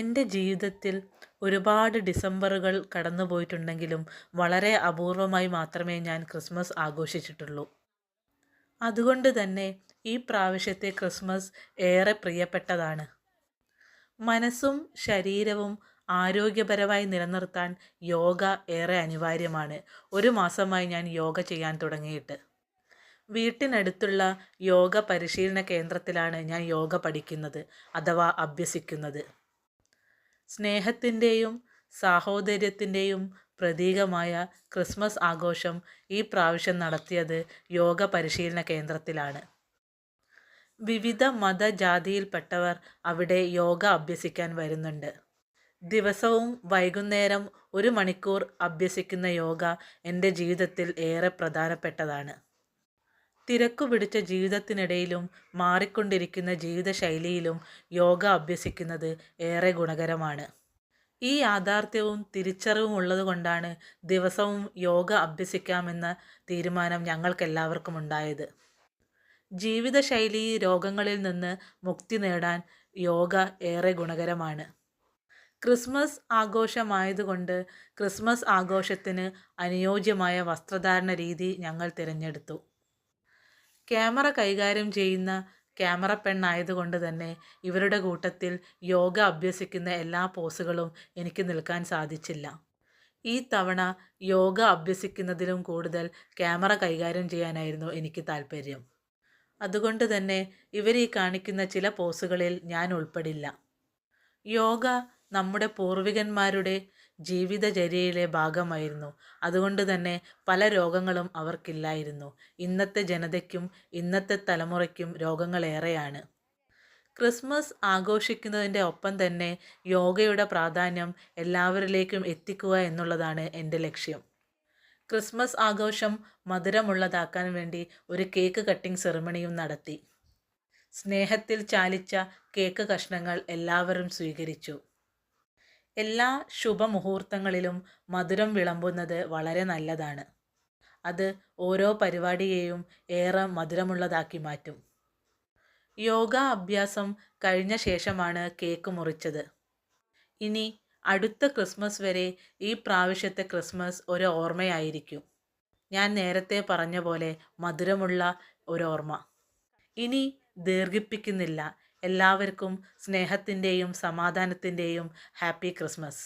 എൻ്റെ ജീവിതത്തിൽ ഒരുപാട് ഡിസംബറുകൾ കടന്നുപോയിട്ടുണ്ടെങ്കിലും വളരെ അപൂർവമായി മാത്രമേ ഞാൻ ക്രിസ്മസ് ആഘോഷിച്ചിട്ടുള്ളൂ. അതുകൊണ്ട് തന്നെ ഈ പ്രാവശ്യത്തെ ക്രിസ്മസ് ഏറെ പ്രിയപ്പെട്ടതാണ്. മനസ്സും ശരീരവും ആരോഗ്യപരമായി നിലനിർത്താൻ യോഗ ഏറെ അനിവാര്യമാണ്. ഒരു മാസമായി ഞാൻ യോഗ ചെയ്യാൻ തുടങ്ങിയിട്ട്. വീട്ടിനടുത്തുള്ള യോഗ പരിശീലന കേന്ദ്രത്തിലാണ് ഞാൻ യോഗ പഠിക്കുന്നത് അഥവാ അഭ്യസിക്കുന്നത്. സ്നേഹത്തിൻ്റെയും സാഹോദര്യത്തിൻ്റെയും പ്രതീകമായ ക്രിസ്മസ് ആഘോഷം ഈ പ്രാവശ്യം നടത്തിയത് യോഗ പരിശീലന കേന്ദ്രത്തിലാണ്. വിവിധ മതജാതിയിൽപ്പെട്ടവർ അവിടെ യോഗ അഭ്യസിക്കാൻ വരുന്നുണ്ട്. ദിവസവും വൈകുന്നേരം 1 മണിക്കൂർ അഭ്യസിക്കുന്ന യോഗ എൻ്റെ ജീവിതത്തിൽ ഏറെ പ്രധാനപ്പെട്ടതാണ്. തിരക്കുപിടിച്ച ജീവിതത്തിനിടയിലും മാറിക്കൊണ്ടിരിക്കുന്ന ജീവിതശൈലിയിലും യോഗ അഭ്യസിക്കുന്നത് ഏറെ ഗുണകരമാണ്. ഈ യാഥാർത്ഥ്യവും തിരിച്ചറിവും ഉള്ളതുകൊണ്ടാണ് ദിവസവും യോഗ അഭ്യസിക്കാമെന്ന തീരുമാനം ഞങ്ങൾക്കെല്ലാവർക്കും ഉണ്ടായത്. ജീവിതശൈലി രോഗങ്ങളിൽ നിന്ന് മുക്തി നേടാൻ യോഗ ഏറെ ഗുണകരമാണ്. ക്രിസ്മസ് ആഘോഷമായതുകൊണ്ട് ക്രിസ്മസ് ആഘോഷത്തിന് അനുയോജ്യമായ വസ്ത്രധാരണ രീതി ഞങ്ങൾ തിരഞ്ഞെടുത്തു. ക്യാമറ കൈകാര്യം ചെയ്യുന്ന ക്യാമറ പെണ്ണായതുകൊണ്ട് തന്നെ ഇവരുടെ കൂട്ടത്തിൽ യോഗ അഭ്യസിക്കുന്ന എല്ലാ പോസുകളും എനിക്ക് നിൽക്കാൻ സാധിച്ചില്ല. ഈ തവണ യോഗ അഭ്യസിക്കുന്നതിലും കൂടുതൽ ക്യാമറ കൈകാര്യം ചെയ്യാനായിരുന്നു എനിക്ക് താല്പര്യം. അതുകൊണ്ട് തന്നെ ഇവർ ഈ കാണിക്കുന്ന ചില പോസുകളിൽ ഞാൻ ഉൾപ്പെടില്ല. യോഗ നമ്മുടെ പൂർവികന്മാരുടെ ജീവിതചര്യയിലെ ഭാഗമായിരുന്നു. അതുകൊണ്ട് തന്നെ പല രോഗങ്ങളും അവർക്കില്ലായിരുന്നു. ഇന്നത്തെ ജനതയ്ക്കും ഇന്നത്തെ തലമുറയ്ക്കും രോഗങ്ങളേറെയാണ്. ക്രിസ്മസ് ആഘോഷിക്കുന്നതിൻ്റെ ഒപ്പം തന്നെ യോഗയുടെ പ്രാധാന്യം എല്ലാവരിലേക്കും എത്തിക്കുക എന്നുള്ളതാണ് എൻ്റെ ലക്ഷ്യം. ക്രിസ്മസ് ആഘോഷം മധുരമുള്ളതാക്കാൻ വേണ്ടി ഒരു കേക്ക് കട്ടിംഗ് സെറിമണിയും നടത്തി. സ്നേഹത്തിൽ ചാലിച്ച കേക്ക് കഷ്ണങ്ങൾ എല്ലാവരും സ്വീകരിച്ചു. എല്ലാ ശുഭമുഹൂർത്തങ്ങളിലും മധുരം വിളമ്പുന്നത് വളരെ നല്ലതാണ്. അത് ഓരോ പരിപാടിയെയും ഏറെ മധുരമുള്ളതാക്കി മാറ്റും. യോഗ അഭ്യാസം കഴിഞ്ഞ ശേഷമാണ് കേക്ക് മുറിച്ചത്. ഇനി അടുത്ത ക്രിസ്മസ് വരെ ഈ പ്രാവശ്യത്തെ ക്രിസ്മസ് ഒരു ഓർമ്മയായിരിക്കും. ഞാൻ നേരത്തെ പറഞ്ഞ പോലെ മധുരമുള്ള ഒരോർമ്മ. ഇനി ദീർഘിപ്പിക്കുന്നില്ല. എല്ലാവർക്കും സ്നേഹത്തിൻ്റെയും സമാധാനത്തിൻ്റെയും ഹാപ്പി ക്രിസ്മസ്.